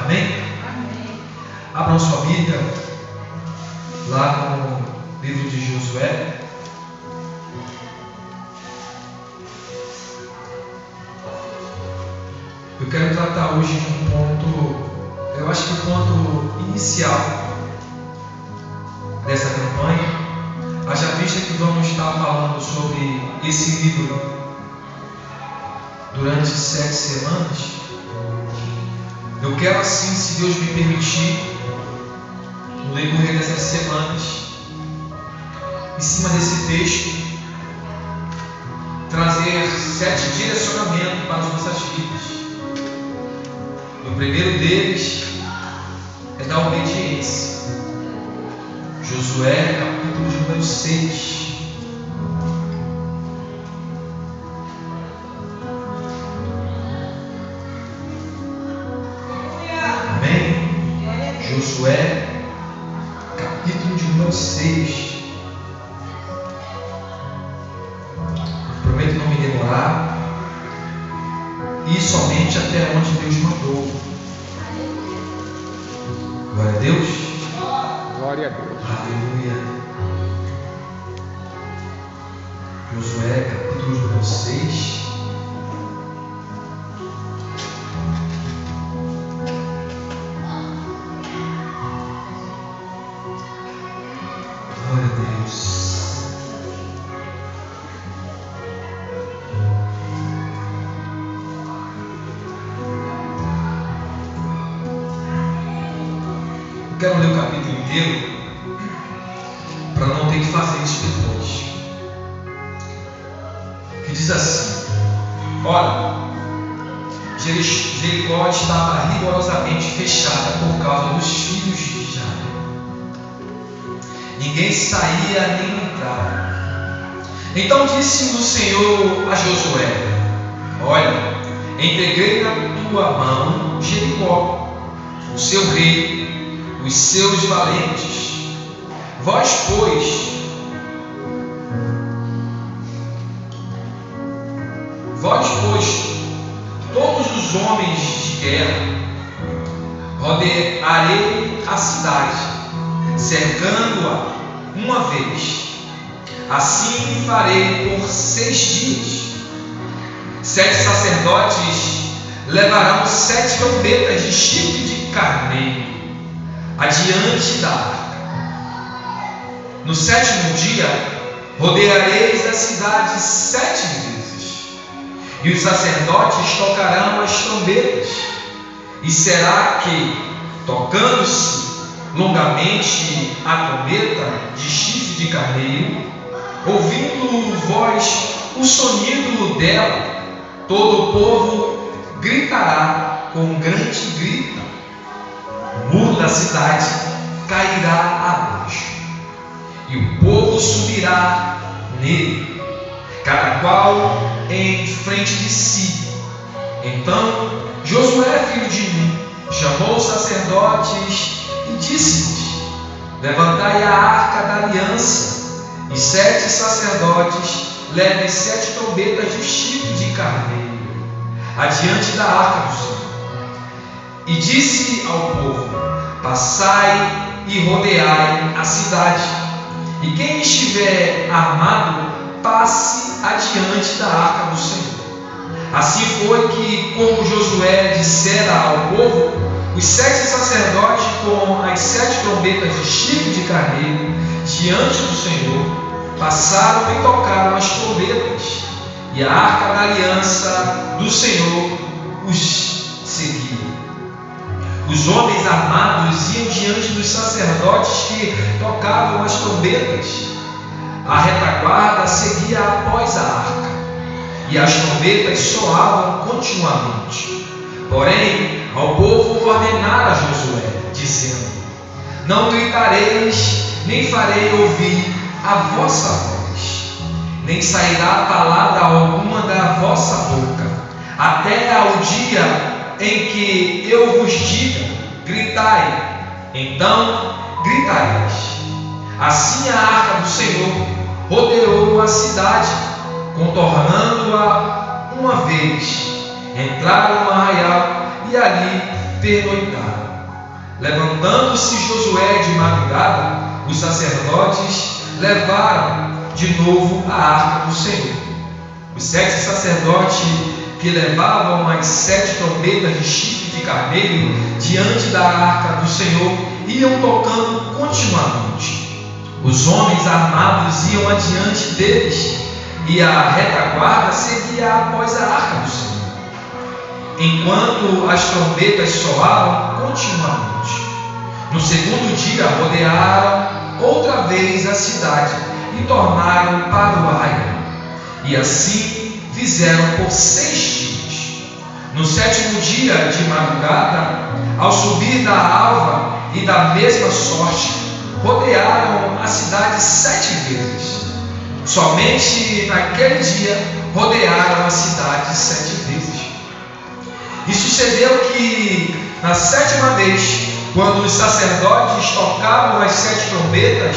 Amém? Abram sua Bíblia lá no livro de Josué. Eu quero tratar hoje de um ponto, eu acho que o ponto inicial dessa campanha. Haja vista que vamos estar falando sobre esse livro durante 7 semanas. Eu quero, assim, se Deus me permitir, no decorrer dessas semanas, em cima desse texto, trazer 7 direcionamentos para as nossas vidas. O primeiro deles é da obediência. Josué, capítulo de número 6. Amém? Josué, capítulo de número 6. Prometo não me demorar. E somente até onde Deus mandou. Glória a Deus. Glória a Deus. Aleluia. Josué, capítulo de número 6. Glória a Deus. Eu quero ler o capítulo inteiro para não ter que fazer isso depois. Que diz assim: ora, Jericó estava rigorosamente fechada por causa dos filhos de Israel. Ninguém saía nem entrava. Então disse o Senhor a Josué: olha, entreguei na tua mão Jericó, o seu rei, os seus valentes. Vós, pois, todos os homens de guerra, rodearei a cidade, cercando-a uma vez. Assim farei por 6 dias. 7 sacerdotes levarão 7 trombetas de chifre de carneiro adiante da arca. No 7º dia, rodeareis a cidade 7 vezes, e os sacerdotes tocarão as trombetas, e será que, tocando-se longamente a trombeta de chifre de carneiro, ouvindo vós o sonido dela, todo o povo gritará com grande grito. O muro da cidade cairá abaixo, e o povo subirá nele, cada qual em frente de si. Então Josué, filho de Nun, chamou os sacerdotes e disse-lhes: levantai a arca da aliança, e 7 sacerdotes levem 7 trombetas de chifre de carneiro adiante da arca do Senhor. E disse ao povo: passai e rodeai a cidade, e quem estiver armado, passe adiante da arca do Senhor. Assim foi que, como Josué dissera ao povo, os 7 sacerdotes com as 7 trombetas de chifre de carneiro diante do Senhor passaram e tocaram as trombetas, e a arca da aliança do Senhor os seguia. Os homens armados iam diante dos sacerdotes que tocavam as trombetas. A retaguarda seguia após a arca, e as trombetas soavam continuamente. Porém, ao povo ordenara Josué, dizendo: não gritareis, nem farei ouvir a vossa voz, nem sairá palavra alguma da vossa boca, até ao dia em que eu vos diga: gritai, então gritareis. Assim a arca do Senhor rodeou a cidade, contornando-a uma vez. Entraram no arraial e ali pernoitaram. Levantando-se Josué de madrugada, os sacerdotes levaram de novo a arca do Senhor. Os 7 sacerdotes que levavam as 7 trombetas de chifre de carneiro diante da arca do Senhor iam tocando continuamente. Os homens armados iam adiante deles e a retaguarda seguia após a arca do Senhor, enquanto as trombetas soavam continuamente. No segundo dia rodearam outra vez a cidade e tornaram para o arraial. E assim fizeram por 6 dias. No 7º dia de madrugada, ao subir da alva e da mesma sorte, rodearam a cidade 7 vezes. Somente naquele dia rodearam a cidade 7 vezes. E sucedeu que, na 7ª vez, quando os sacerdotes tocavam as 7 trombetas,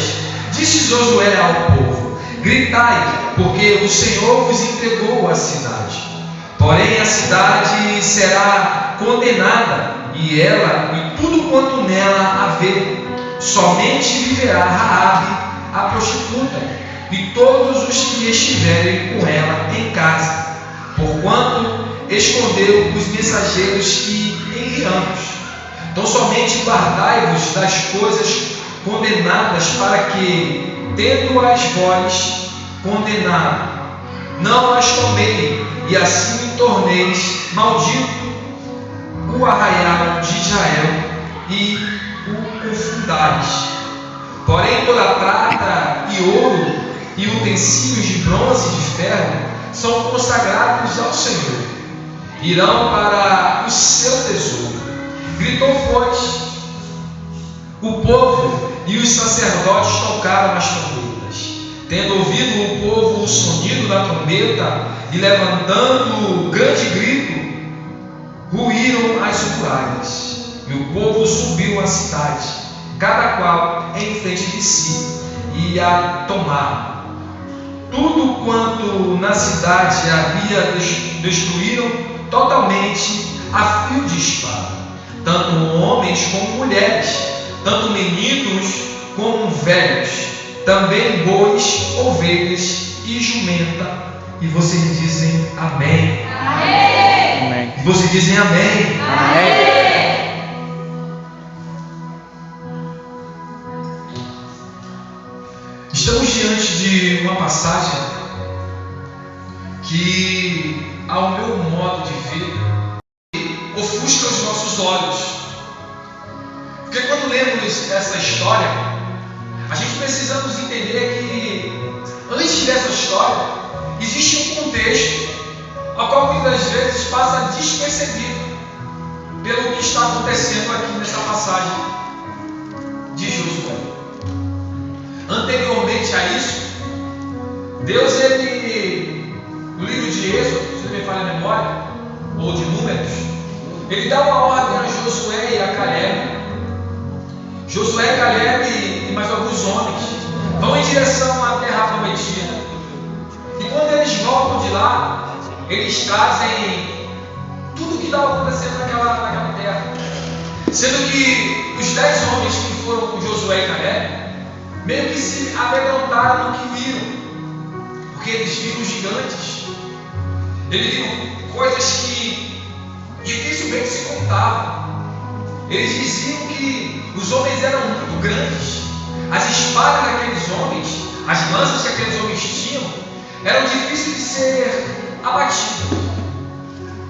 disse Josué ao povo: gritai, porque o Senhor vos entregou a cidade. Porém a cidade será condenada, e ela e tudo quanto nela haver. Somente viverá Raabe, a prostituta, e todos os que estiverem com ela em casa, porquanto escondeu os mensageiros que enviamos. Então somente guardai-vos das coisas condenadas, para que, tendo-as vós condenado, não as tomei, e assim torneis maldito o arraial de Israel e o confundais. Porém toda prata e ouro e utensílios de bronze e de ferro são consagrados ao Senhor, irão para o seu tesouro. Gritou, pois, o povo, e os sacerdotes tocaram as trombetas. Tendo ouvido o povo o sonido da trombeta, e levantando grande grito, ruíram as muralhas. E o povo subiu à cidade, cada qual em frente de si, e a tomaram. Tudo quanto na cidade havia destruíram totalmente a fio de espada, tanto homens como mulheres, tanto meninos como velhos, também bois, ovelhas e jumenta. E vocês dizem amém. Amém. E vocês dizem amém. Amém. Estamos diante de uma passagem que, ao meu modo de ver, ofusca os nossos olhos. Porque quando lemos essa história, a gente precisamos entender que antes dessa história existe um contexto ao qual muitas vezes passa despercebido pelo que está acontecendo aqui nessa passagem de Josué. Anteriormente a isso, Deus, no livro de Êxodo, se não me falha a memória, ou de Números, ele dá uma ordem a Josué e a Caleb. Josué, Caleb e mais alguns homens vão em direção à terra prometida. E quando eles voltam de lá, eles trazem tudo o que está acontecendo naquela terra. Sendo que os 10 homens que foram com Josué e Caleb meio que se amedrontaram no que viram, porque eles viram gigantes, eles viram coisas que dificilmente se contavam. Eles diziam que os homens eram muito grandes, as espadas daqueles homens, as lanças que aqueles homens tinham, eram difíceis de ser abatidas,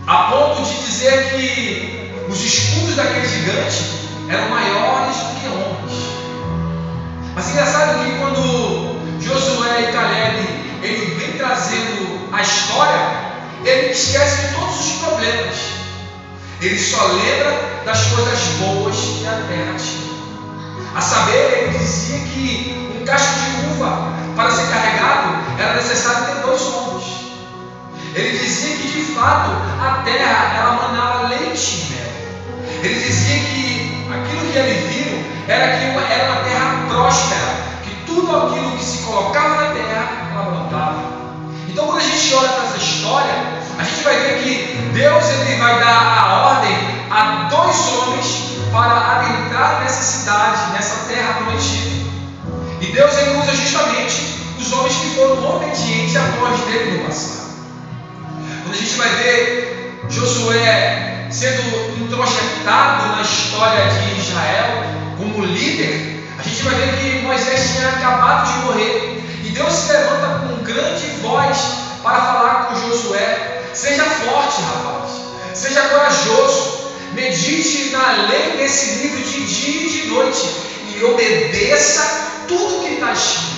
a ponto de dizer que os escudos daquele gigante eram maiores do que homens. Mas engraçado que quando Josué e Caleb ele vem trazendo a história, ele esquece de todos os problemas. Ele só lembra das coisas boas que a terra tinha. A saber, ele dizia que um cacho de uva para ser carregado era necessário ter 2 homens. Ele dizia que de fato a terra ela manava leite e mel. Ele dizia que aquilo que ele viu era uma terra próspera, que tudo aquilo que se colocava na terra ela brotava. Então quando a gente olha para essa história, a gente vai ver que Deus ele vai dar a ordem a 2 homens para adentrar nessa cidade, nessa terra prometida. E Deus ele usa justamente os homens que foram obedientes à voz dele no passado. Quando a gente vai ver Josué sendo introjetado na história de Israel como líder, a gente vai ver que Moisés tinha acabado de morrer. E Deus se levanta com grande voz para falar com Josué: seja forte, rapaz, seja corajoso, medite na lei desse livro de dia e de noite e obedeça tudo que está escrito.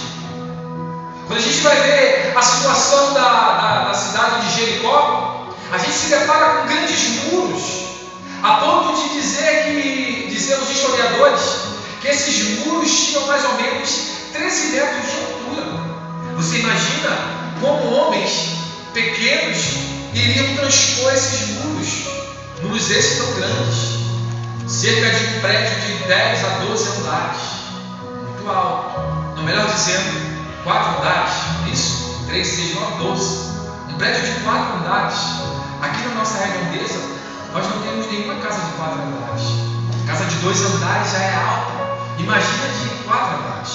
Quando a gente vai ver a situação da cidade de Jericó, a gente se depara com grandes muros, a ponto de dizer os historiadores, que esses muros tinham mais ou menos 13 metros de altura. Você imagina como homens pequenos iriam transpor esses muros esses tão grandes, cerca de um prédio de 10 a 12 andares, muito alto, ou melhor dizendo, 4 andares, isso? 3, 6, 9, 12. Um prédio de 4 andares. Aqui na nossa redondeza, nós não temos nenhuma casa de 4 andares. Casa de 2 andares já é alta. Imagina de 4 andares.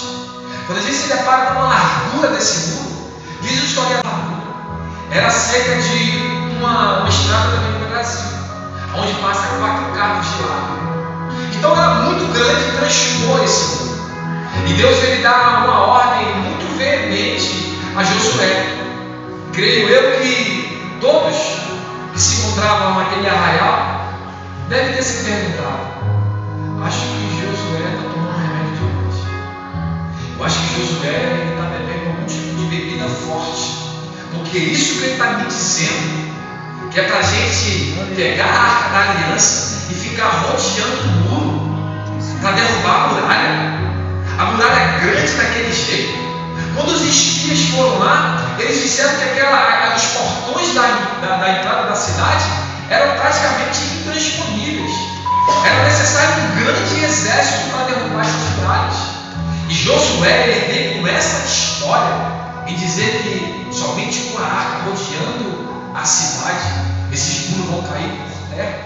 Quando a gente se depara com a largura desse muro, diz o historiador, era cerca de uma estrada também no Brasil, onde passa 4 carros de lado. Então era muito grande transpor esse muro. E Deus ele dá uma ordem muito veemente a Josué. Creio eu que todos que se encontravam naquele arraial devem ter se perguntado: acho que Josué está tomando remédio demais. Eu acho que Josué está bebendo algum tipo de bebida forte. Porque isso que ele está me dizendo, que é para a gente pegar a arca da aliança e ficar rodeando o muro para derrubar a muralha. A muralha é grande daquele jeito. Quando os espias foram lá, eles disseram que os portões da entrada da cidade eram praticamente intransponíveis. Era necessário um grande exército para derrubar essas muralhas. E Josué ele vem com essa história e dizer que somente com a arca rodeando a cidade, esses muros vão cair por terra.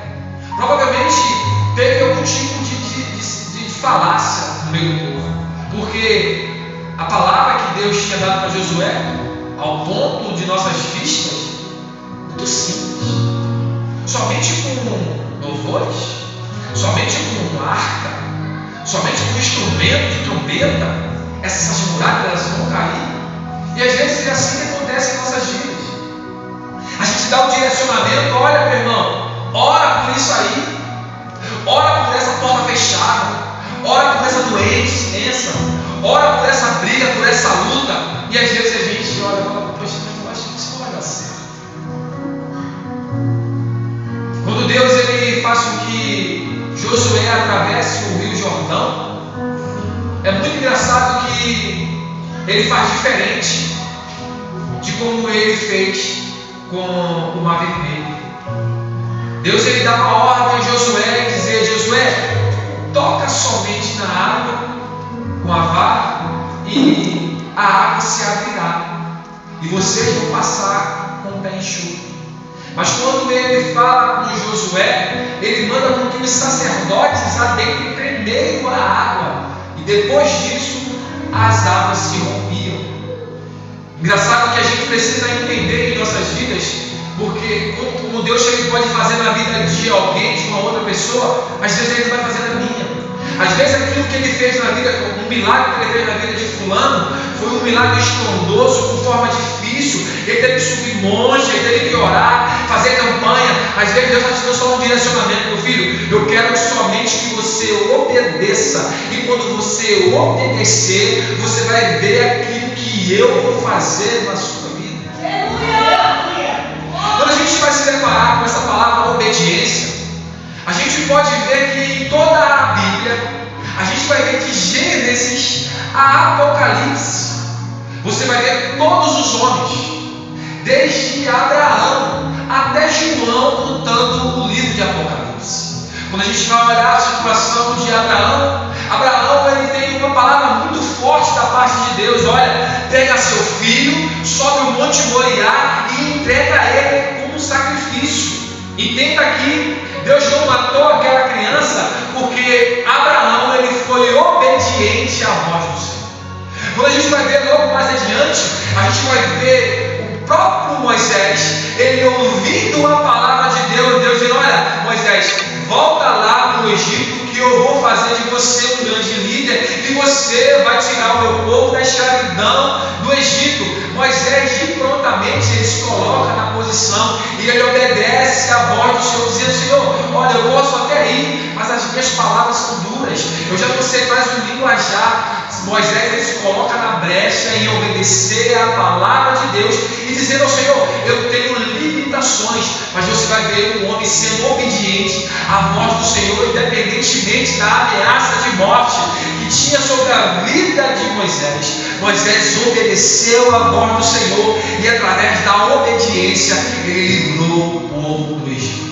Provavelmente teve algum tipo de falácia no meio do povo, porque a palavra que Deus tinha dado para Josué, ao ponto de nossas vistas, muito simples. Somente com louvores, somente com arca, somente com instrumento de trombeta, essas muralhas vão cair. E às vezes é assim que acontece em nossas vidas. A gente dá um direcionamento: olha, meu irmão, ora por isso aí, ora por essa porta fechada, ora por essa doença, ora por essa briga, por essa luta. E às vezes a gente olha e fala: poxa, eu acho que isso não vai dar certo. Quando Deus ele faz com que Josué atravesse o Rio Jordão, é muito engraçado que ele faz diferente de como ele fez com o Mar Vermelho. Deus ele dá uma ordem a Josué e dizer: Josué, toca somente na água com a vara e a água se abrirá e vocês vão passar com o pé enxuto. Mas quando ele fala com Josué, ele manda com que os sacerdotes adentrem primeiro a água e depois disso as águas se rompiam. Engraçado que a gente precisa entender em nossas vidas, porque como Deus ele pode fazer na vida de alguém, de uma outra pessoa, às vezes ele vai fazer na minha. Às vezes aquilo que ele fez na vida, um milagre que ele fez na vida de fulano, foi um milagre estrondoso, com forma difícil. Ele teve que subir monte, ele teve que orar, fazer campanha. Às vezes Deus está te dando só um direcionamento: meu filho, eu quero somente que você obedeça. E quando você obedecer, você vai ver aquilo que eu vou fazer na sua vida. Quando a gente vai se deparar com essa palavra obediência, a gente pode ver que em toda a Bíblia, a gente vai ver de Gênesis a Apocalipse, você vai ver todos os homens, desde Abraão até João, contando o livro de Apocalipse. Quando a gente vai olhar a situação de Abraão ele tem uma palavra muito forte da parte de Deus: olha, pega seu filho, sobe o monte Moriá e entrega ele como um sacrifício. Entenda aqui Deus não matou aquela criança porque Abraão ele foi obediente à voz do Senhor. Quando a gente vai ver logo mais adiante, a gente vai ver o próprio Moisés, ele ouvindo a palavra de Deus, Deus dizendo: olha, Moisés, volta lá para o Egito, que eu vou fazer de você um grande líder, e você vai tirar o meu povo da escravidão do Egito. Moisés, de prontamente, ele se coloca na posição e ele obedece à voz do Senhor, dizendo: Senhor, olha, eu posso até ir, mas as minhas palavras são duras, eu já não sei mais o linguajar. Moisés, ele se coloca na brecha em obedecer à palavra de Deus e dizendo ao Senhor: eu tenho limitações, mas você vai ver um homem sendo obediente à voz do Senhor, independentemente da ameaça de morte que tinha sobre a vida de Moisés. Moisés obedeceu à voz do Senhor e através da obediência ele livrou o povo do Egito.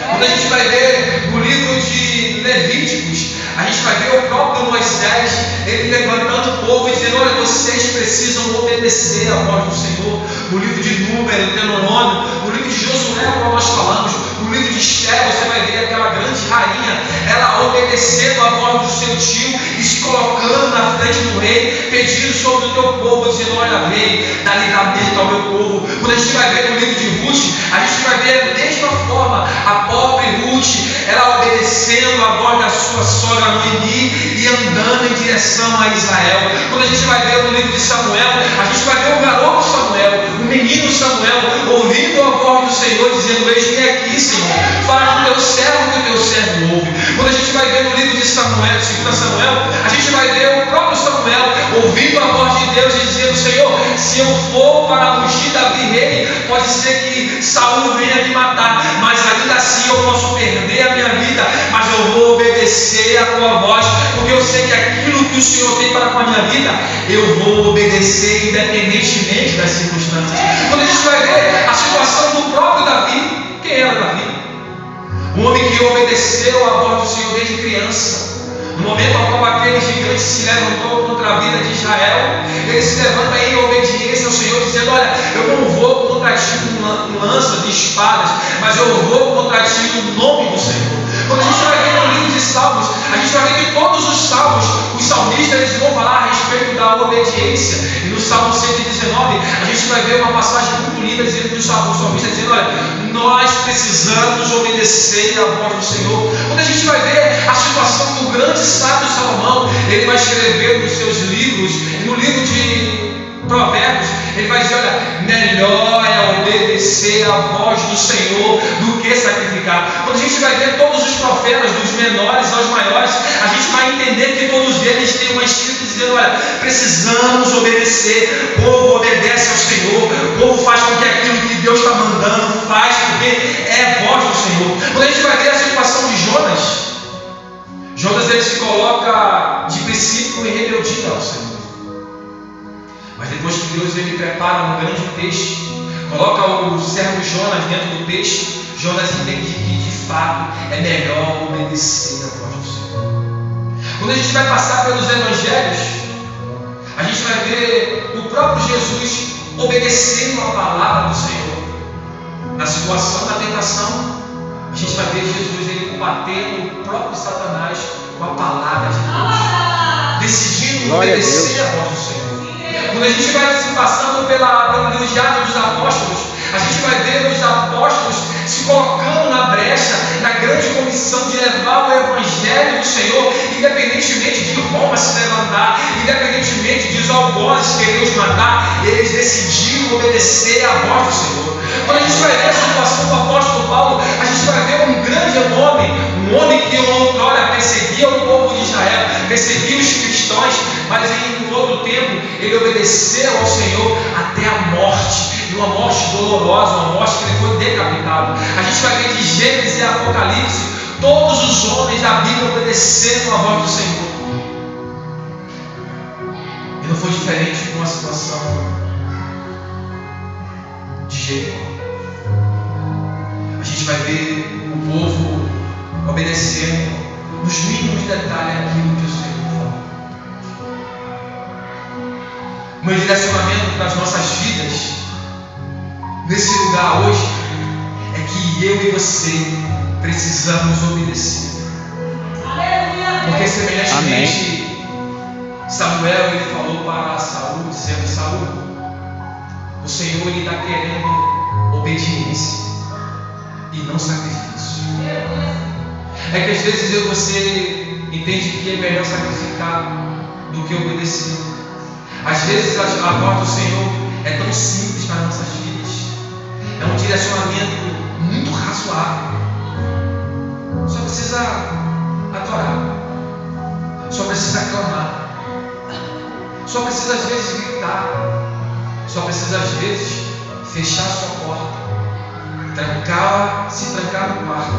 Quando a gente vai ver no livro de Levíticos, a gente vai ver o próprio Moisés, ele levantando o povo e dizendo: olha, vocês precisam obedecer à voz do Senhor. No livro de Número, Deuteronômio, no livro de Josué, como nós falamos, no livro de Esther, você vai ver aquela grande rainha, ela obedecendo à voz do seu tio e se colocando na frente do rei, pedindo sobre o teu povo, dizendo: olha, rei, dá livramento ao meu povo. Quando a gente vai ver no livro de Ruth, a gente vai ver da mesma forma a pobre Ruth, ela obedecendo a voz da sua sogra Noemi e andando em direção a Israel. Quando a gente vai ver no livro de Samuel, a gente vai ver o garoto Samuel, o menino Samuel, ouvindo a voz do Senhor, dizendo: eis-me aqui, Senhor, fala com o teu servo que o teu servo ouve. Quando a gente vai ver no livro de Samuel, 2 Samuel, a gente vai ver o próprio Samuel ouvindo a voz de Deus e dizendo: Senhor, se eu for para ungir Davi rei, pode ser que Saul venha me matar, mas ainda assim eu posso perder a minha vida, mas eu vou obedecer a tua voz, porque eu sei que aquilo que o Senhor tem para com a minha vida, eu vou obedecer independentemente das circunstâncias. Quando a gente vai ver a situação do próprio Davi, quem era Davi? Um homem que obedeceu a voz do Senhor desde criança. No momento ao qual aquele gigante se levantou contra a vida de Israel, ele se levanta em obediência ao Senhor, dizendo: olha, eu não vou contra ti com lança de espadas, mas eu vou contra ti no nome do Senhor. Quando a gente vai ver no livro de Salmos, a gente vai ver que todos os salmos, os salmistas, eles vão falar a respeito da obediência. E no Salmo 119, a gente vai ver uma passagem muito linda dizendo que o salmista dizendo: olha, nós precisamos obedecer à voz do Senhor. Quando a gente vai ver a situação do grande sábio Salomão, ele vai escrever nos seus livros, no livro de Provérbios, ele vai dizer: olha, melhor é obedecer à voz do Senhor do que sacrificar. Quando a gente vai ver todos os profetas, dos menores aos maiores, a gente vai entender que todos eles têm uma escrita dizendo: olha, precisamos obedecer. O povo obedece ao Senhor, o povo faz com que aquilo que Deus está mandando faz, porque é voz do Senhor. Quando a gente vai ver a situação de Jonas, ele se coloca de princípio em rebeldia ao Senhor. Mas depois que Deus ele prepara um grande peixe, coloca o servo Jonas dentro do peixe, Jonas entende que de fato é melhor obedecer a voz do Senhor. Quando a gente vai passar pelos evangelhos, a gente vai ver o próprio Jesus obedecendo a palavra do Senhor. Na situação da tentação, a gente vai ver Jesus ele combatendo o próprio Satanás com a palavra de Deus, decidindo obedecer a voz do Senhor. Quando a gente vai se passando pelo livro de Atos dos Apóstolos, a gente vai ver os apóstolos se colocando na brecha da grande comissão de levar o Evangelho do Senhor, independentemente de Roma se levantar, independentemente de os algozes querer os matar, eles decidiram obedecer à voz do Senhor. Quando a gente vai ver a situação do apóstolo Paulo, a gente vai ver um grande homem, um homem que outrora perseguia o povo de Israel, perseguia os cristãos, mas em um outro tempo ele obedeceu ao Senhor até a morte, e uma morte dolorosa, uma morte que ele foi decapitado. A gente vai ver de Gênesis e Apocalipse, todos os homens da Bíblia obedeceram à voz do Senhor. E não foi diferente com a situação de Jericó. A gente vai ver o povo obedecendo nos mínimos detalhes aquilo que o Senhor falou. O meu direcionamento para as nossas vidas nesse lugar hoje é que eu e você precisamos obedecer. Porque semelhantemente, Samuel ele falou para Saul, dizendo: Saul, o Senhor está querendo obediência e não sacrifício. É que às vezes eu e você entende que é melhor sacrificar do que obedecer. Às vezes a voz do Senhor é tão simples para nossas vidas. É um direcionamento muito razoável. Só precisa adorar. Só precisa clamar. Só precisa às vezes gritar. Só precisa às vezes fechar a sua porta, se trancar no quarto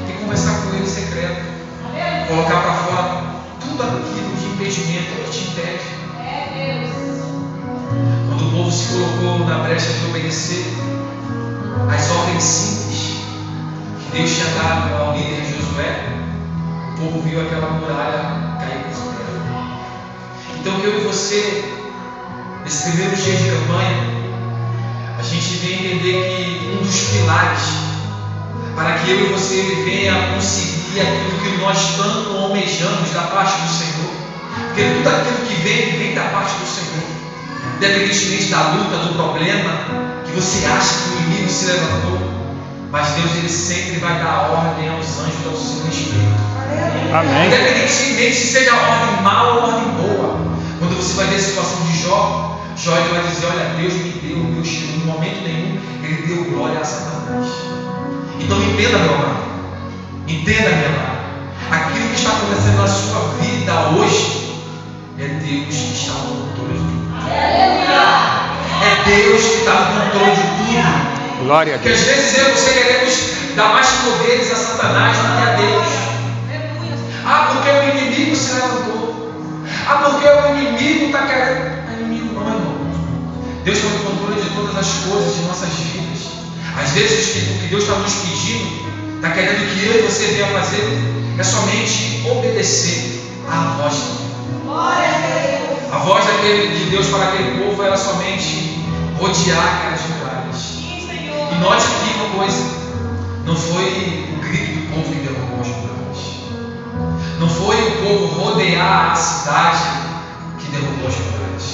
e conversar com Ele em secreto. Colocar para fora tudo aquilo de impedimento que te impede. Quando o povo se colocou na brecha de obedecer as ordens simples que Deus tinha dado ao líder Josué, o povo viu aquela muralha cair por terra. Então que eu e você, nesse primeiro dia de campanha, a gente vem entender que um dos pilares para que eu e você venha conseguir aquilo que nós tanto almejamos da parte do Senhor, porque tudo aquilo que vem da parte do Senhor, independentemente da luta, do problema que você acha que o inimigo se levantou, mas Deus ele sempre vai dar ordem aos anjos ao seu respeito. Amém. Independentemente se seja ordem mal ou ordem boa. Quando você vai ver a situação de Jó, ele vai dizer: olha, Deus me deu o meu estilo. Em momento nenhum ele deu glória a Satanás. Então entenda, meu amado, entenda, minha amada, aquilo que está acontecendo na sua vida hoje é Deus que está no controle de tudo. É Deus que está no controle de tudo. Glória a Deus. Porque às vezes eu e você queremos dar mais poderes a Satanás do que a Deus. Ah, porque o inimigo se levantou. Ah, porque o inimigo está querendo. Inimigo não, irmão. Deus está no controle de todas as coisas de nossas vidas. Às vezes o que Deus está nos pedindo, está querendo que eu e você venha fazer, é somente obedecer à voz dele. A voz de Deus para aquele povo era somente rodear aquelas muralhas. E note aqui uma coisa: não foi o grito do povo que derrubou as muralhas. Não foi o povo rodear a cidade que derrubou as muralhas.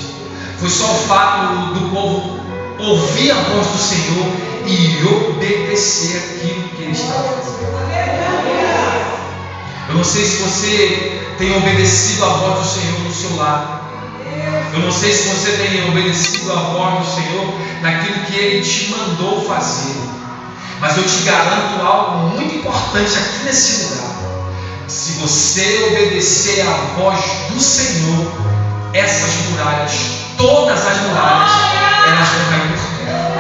Foi só o fato do povo ouvir a voz do Senhor e obedecer aquilo que ele estava fazendo. Eu não sei se você tem obedecido a voz do Senhor no seu lar. Eu não sei se você tem obedecido a voz do Senhor naquilo que Ele te mandou fazer. Mas eu te garanto algo muito importante aqui nesse lugar. Se você obedecer a voz do Senhor, essas muralhas, todas as muralhas, elas vão cair por terra.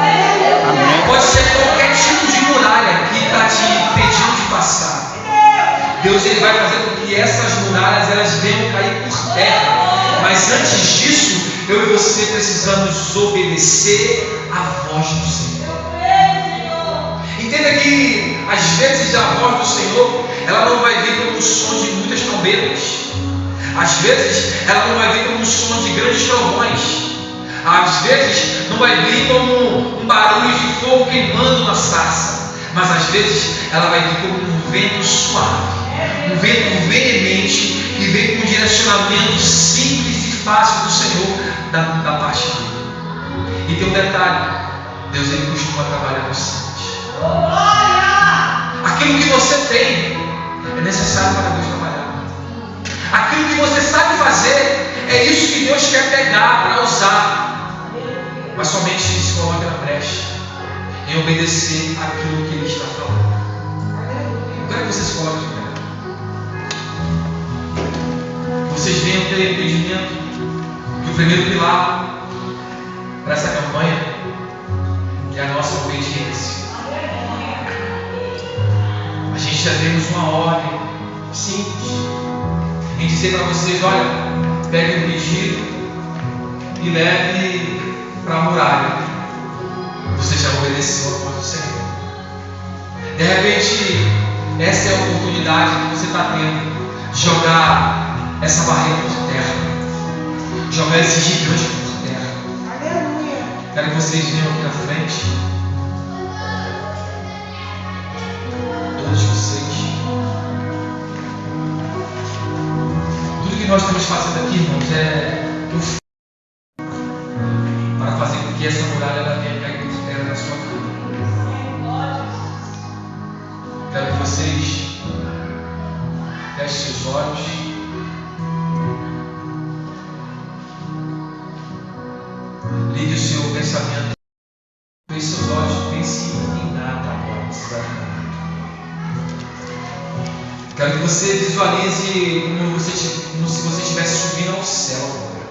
Amém. Pode ser qualquer tipo de muralha que está te impedindo de passar. Deus ele vai fazer com que essas muralhas elas venham cair por terra. Mas antes disso, eu e você precisamos obedecer à voz do Senhor. Entenda que às vezes a voz do Senhor ela não vai vir como um som de muitas trombetas. Às vezes ela não vai vir como um som de grandes trovões. Às vezes não vai vir como um barulho de fogo queimando na sarça. Mas às vezes ela vai vir como um vento suave, um vento veemente que vem com um direcionamento simples e fácil do Senhor da parte dele. E tem um detalhe: Deus ele costuma trabalhar no simples. Aquilo que você tem é necessário para Deus trabalhar. Aquilo que você sabe fazer é isso que Deus quer pegar para usar. Mas somente se coloque na brecha em obedecer aquilo que Ele está falando. Eu quero que você se coloque de pé. Vocês venham ter entendimento que o primeiro pilar para essa campanha é a nossa obediência. A gente já temos uma ordem simples em dizer para vocês: olha, pegue um pedido e leve para a muralha. Você já obedeceu a voz do Senhor. De repente, essa é a oportunidade que você está tendo de jogar essa barreira por terra, jogar esse gigante por terra. Quero que vocês venham aqui na frente. todos vocês. Tudo que nós estamos fazendo aqui, irmãos, é para fazer com que essa muralha ela venha cair por terra na sua vida. Quero que vocês fechem seus olhos. Ligue o seu pensamento. Feche seus olhos. Pense em nada agora, nesse exato momento. Quero que você visualize como se você estivesse subindo ao céu agora.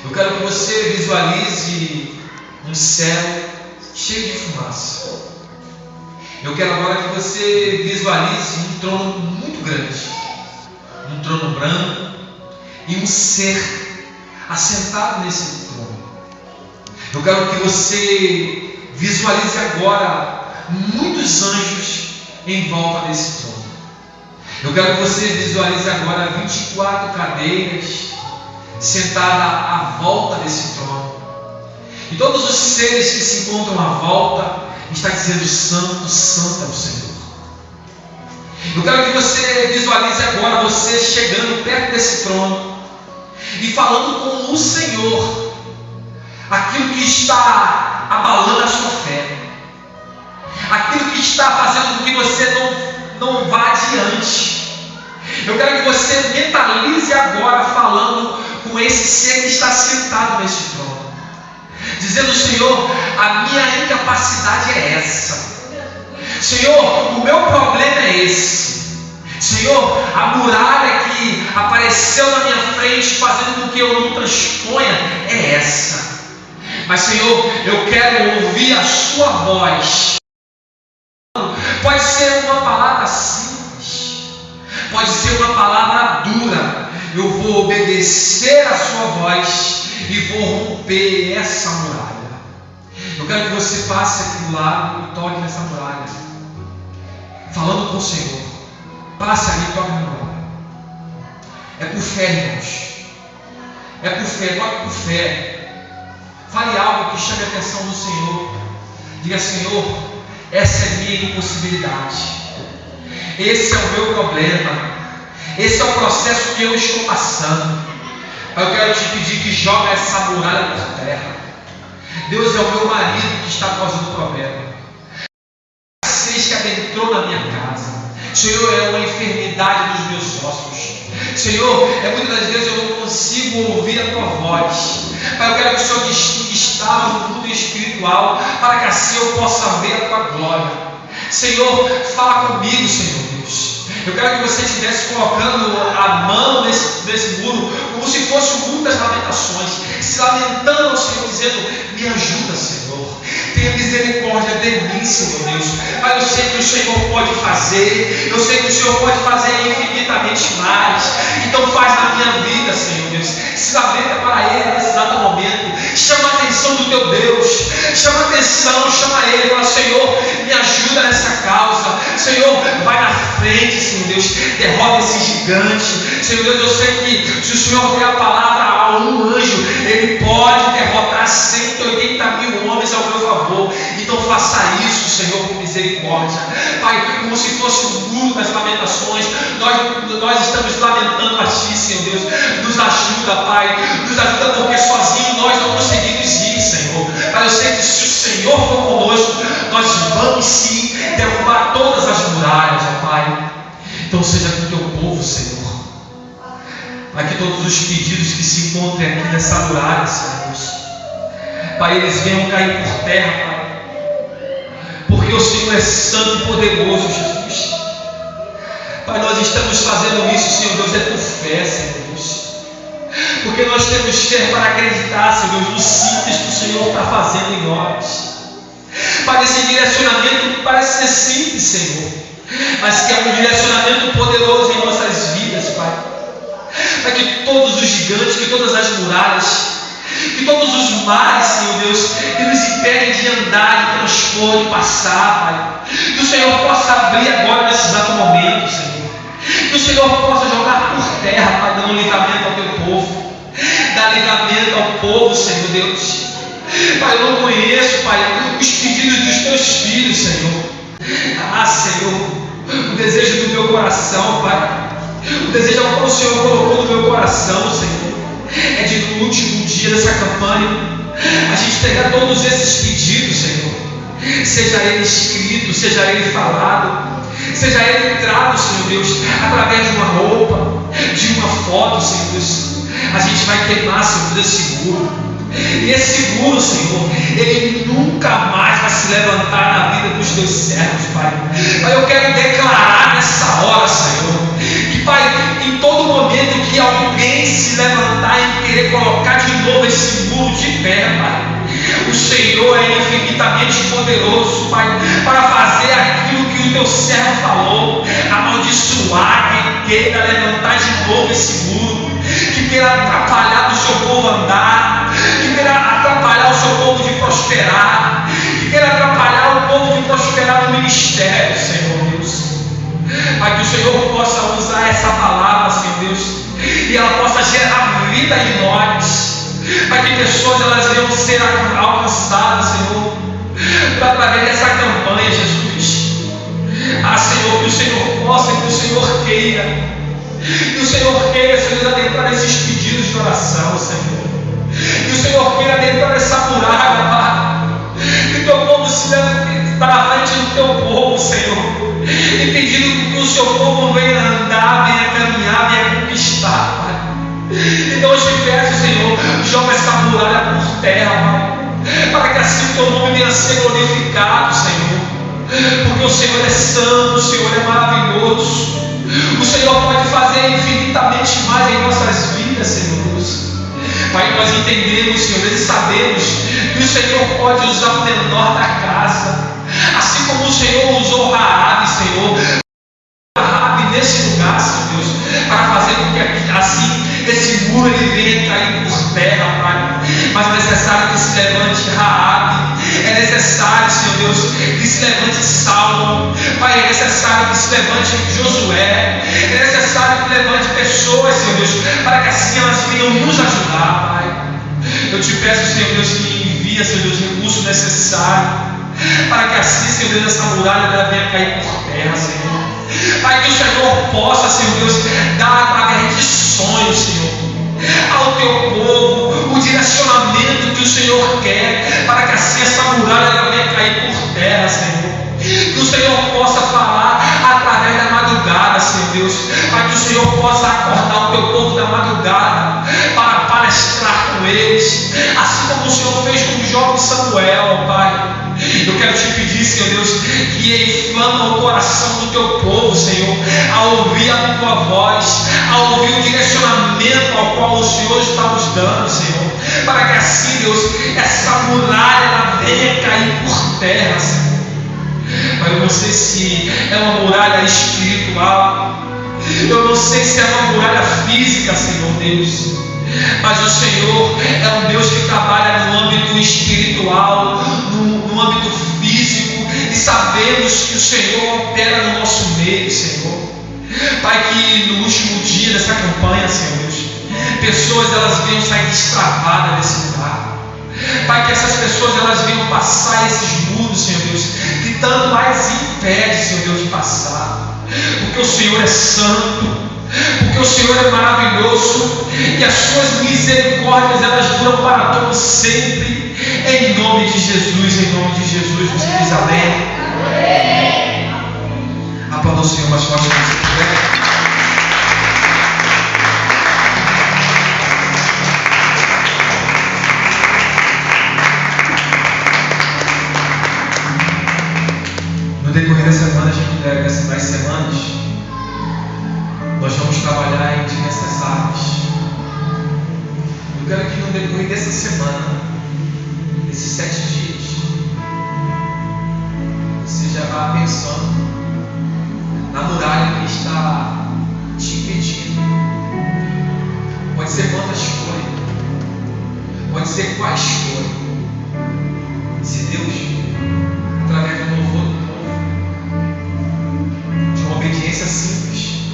Eu quero que você visualize um céu cheio de fumaça. Eu quero agora que você visualize um trono muito grande, um trono branco e um ser assentado nesse trono. Eu quero que você visualize agora muitos anjos em volta desse trono. Eu quero que você visualize agora 24 cadeiras sentadas à volta desse trono. E todos os seres que se encontram à volta está dizendo: Santo, Santo é o Senhor. Eu quero que você visualize agora você chegando perto desse trono e falando com o Senhor aquilo que está abalando a sua fé, aquilo que está fazendo com que você não vá adiante. Eu quero que você mentalize agora falando com esse ser que está sentado nesse trono, dizendo: Senhor, a minha incapacidade é essa. Senhor, o meu problema é esse. Senhor, a muralha que apareceu na minha frente, fazendo com que eu não transponha, é essa. Mas, Senhor, eu quero ouvir a sua voz. Pode ser uma palavra simples, pode ser uma palavra dura. Eu vou obedecer a sua voz e vou romper essa muralha. Eu quero que você passe aqui do lado e toque nessa muralha, falando com o Senhor. Passe ali e toque na muralha. É por fé, irmãos. É por fé, toque por fé. Fale algo que chame a atenção do Senhor. Diga: Senhor, essa é a minha impossibilidade. Esse é o meu problema. Esse é o processo que eu estou passando. Eu quero te pedir que jogue essa muralha por terra. Deus, é o meu marido que está causando o problema. A escassez que adentrou na minha casa. Senhor, é uma enfermidade dos meus ossos. Senhor, muitas das vezes eu não consigo ouvir a tua voz. Pai, eu quero que o Senhor estava no mundo espiritual, para que assim eu possa ver a tua glória. Senhor, fala comigo, Senhor Deus. Eu quero que você estivesse colocando a mão nesse muro, como se fosse o muro das lamentações, se lamentando ao Senhor, dizendo: me ajuda, Senhor. Tenha misericórdia de mim, Senhor Deus. Pai, eu sei que o Senhor pode fazer. Eu sei que o Senhor pode fazer infinitamente mais. Então faz na minha vida, Senhor Deus. Se lamenta para Ele nesse exato momento. Chama a atenção do teu Deus. Chama a atenção, chama Ele. Fala: Senhor, me ajuda nessa causa. Senhor, vai na frente, Senhor Deus. Derrota esse gigante. Senhor Deus, eu sei que se o Senhor der a palavra a um anjo, Ele pode derrotar 180 mil homens ao meu favor. Então faça isso, Senhor, com misericórdia. Pai, como se fosse o muro das lamentações, nós estamos lamentando a Ti, Senhor Deus. Nos ajuda, Pai. Nos ajuda, porque sozinho nós não conseguimos ir, Senhor. Pai, eu sei que se o Senhor for conosco, nós vamos sim derrubar todas as muralhas, ó Pai. Então seja com o teu povo, Senhor. Pai, que todos os pedidos que se encontrem aqui nessa muralha, Senhor Deus, Pai, eles venham cair por terra, Pai, porque o Senhor é santo e poderoso, Jesus. Pai, nós estamos fazendo isso, Senhor Deus, é por fé, Senhor Deus, porque nós temos fé para acreditar, Senhor Deus, no simples que o Senhor está fazendo em nós. Pai, esse direcionamento parece ser simples, Senhor, mas que é um direcionamento poderoso em nossas vidas, Pai. Pai, que todos os gigantes, que todas as muralhas, que todos os mares, Senhor Deus, que nos impedem de andar, de transpor, de passar, Pai, que o Senhor possa abrir agora nesse exato momento, Senhor. Que o Senhor possa jogar por terra, Pai, dando livramento ao teu povo. Dá livramento ao povo, Senhor Deus. Pai, eu não conheço, Pai, os pedidos dos teus filhos, Senhor. Ah, Senhor. coração, Pai. O desejo ao qual o Senhor colocou no meu coração, Senhor, é de no último dia dessa campanha a gente pegar todos esses pedidos, Senhor, seja ele escrito, seja ele falado, seja ele entrado, Senhor Deus, através de uma roupa, de uma foto, Senhor Deus. A gente vai queimar, Senhor Deus, esse muro. E esse muro, Senhor, ele nunca mais vai se levantar na vida dos teus servos, Pai. Pai, eu quero declarar nessa hora, Senhor, que, Pai, em todo momento que alguém se levantar e querer colocar de novo esse muro de pé, Pai, o Senhor é infinitamente poderoso, Pai, para fazer aquilo que o teu servo falou, amaldiçoar quem queira levantar de novo esse muro, que queira atrapalhar o seu povo andar, que queira atrapalhar o seu povo de prosperar, que queira atrapalhar o povo de prosperar no ministério, Senhor Deus. Pai, que o Senhor possa usar essa palavra, Senhor Deus, e ela possa gerar vida em nós. Pai, que pessoas elas venham ser alcançadas, Senhor, através dessa campanha, Jesus. Senhor, que o Senhor possa, que o Senhor queira. Que o Senhor queira, Senhor, adentrar esses pedidos de oração, Senhor. Que o Senhor queira adentrar essa muralha, Pai. Que o teu povo se leve para a frente do teu povo, Senhor. E pedindo que o seu povo venha andar, venha caminhar, venha conquistar, Pai. Então eu te peço, Senhor, joga essa muralha por terra, Pai, para que assim o teu nome venha a ser glorificado, Senhor. Porque o Senhor é santo, o Senhor é maravilhoso. O Senhor pode fazer infinitamente mais em nossas vidas, Senhor Deus. Pai, nós entendemos, Senhor, e sabemos que o Senhor pode usar o menor da casa, assim como o Senhor usou Raabe, Senhor. Raabe nesse lugar, Senhor Deus, para fazer com que assim esse muro ele venha cair por terra, Pai. Mas é necessário que se levante Raabe, é necessário, Senhor Deus, que se levante Saulo, Pai, é necessário que se levante Josué, é necessário que levante pessoas, Senhor Deus, para que assim elas venham nos ajudar, Pai. Eu te peço, Senhor Deus, que envia, Senhor Deus, o recurso necessário, para que assim, Senhor Deus, essa muralha dela venha cair por terra, Senhor. Pai, que o Senhor possa, Senhor Deus, dar através de sonhos, Senhor, ao teu povo o direcionamento que o Senhor quer, para que assim essa muralha ela venha cair por terra, Senhor. Que o Senhor possa falar através da madrugada, Senhor Deus, para que o Senhor possa acordar o teu povo da madrugada, para palestrar com eles, assim como o Senhor fez com o jovem Samuel, Pai. Eu quero te pedir, Senhor Deus, que inflama o coração do teu povo, Senhor, a ouvir a tua voz, a ouvir o direcionamento ao qual o Senhor está nos dando, Senhor, para que assim, Deus, essa muralha ela venha cair por terra, Senhor. Mas eu não sei se é uma muralha espiritual, eu não sei se é uma muralha física, Senhor Deus, mas o Senhor é um Deus que trabalha no âmbito espiritual, no âmbito físico, e sabemos que o Senhor opera no nosso meio, Senhor. Pai, que no último dia dessa campanha, Senhor Deus, pessoas elas venham sair destravadas desse lugar. Pai, que essas pessoas elas venham passar esses muros, Senhor Deus, que tanto mais impede, Senhor Deus, de passar. Porque o Senhor é santo, porque o Senhor é maravilhoso, e as suas misericórdias elas duram para todos sempre. Em nome de Jesus, em nome de Jesus, você diz amém. Aplauda o Senhor mais forte que você puder. No decorrer da semana, dessas mais semanas, nós vamos trabalhar em diversas áreas. Eu quero que no decorrer dessa semana, esses 7 dias, você já vá pensando na muralha que está te impedindo. Pode ser quantas forem, pode ser quais forem. Se Deus, através do louvor do povo, de uma obediência simples,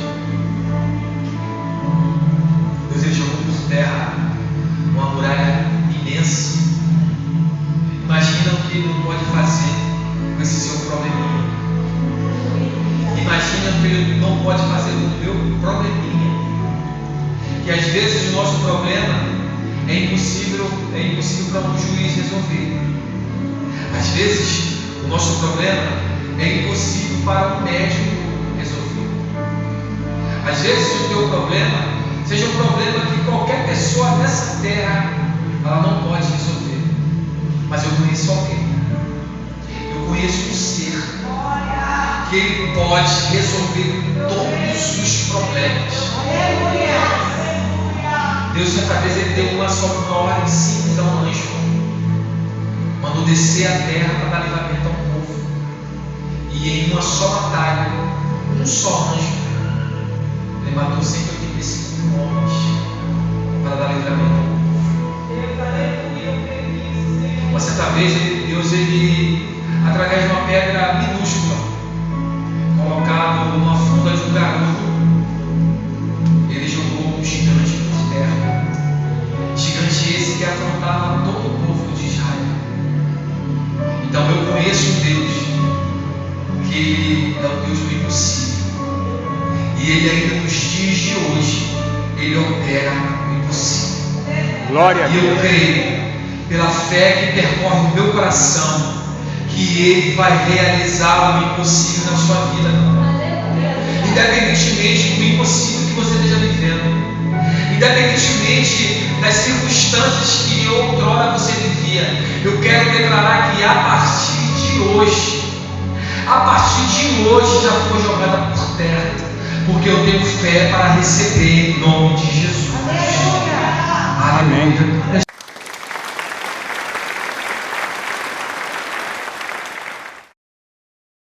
Deus ele jogou por terra uma muralha imensa. que às vezes o nosso problema é impossível para um juiz resolver. Às vezes o nosso problema é impossível para um médico resolver. Às vezes o teu problema seja um problema que qualquer pessoa nessa terra ela não pode resolver. Mas eu conheço alguém. Eu conheço um ser que ele pode resolver todos os problemas. Deus, certa vez, ele deu uma ordem simples a um anjo. Mandou descer a terra para dar livramento ao povo. E em uma só batalha, um só anjo, ele matou 185 homens para dar livramento ao povo. Uma certa vez, Deus, através de uma pedra minúscula, colocado numa funda de um garoto, ele jogou um gigante por terra. Gigante esse que afrontava todo o povo de Israel. Então eu conheço um Deus que é o Deus do impossível. E ele ainda nos dias de hoje, ele opera o impossível. Glória a Deus. E eu creio, pela fé que percorre o meu coração, que ele vai realizar o impossível na sua vida. Independentemente do impossível que você esteja vivendo, independentemente das circunstâncias que outrora você vivia, eu quero declarar que a partir de hoje já foi jogada por terra, porque eu tenho fé para receber em nome de Jesus. Aleluia.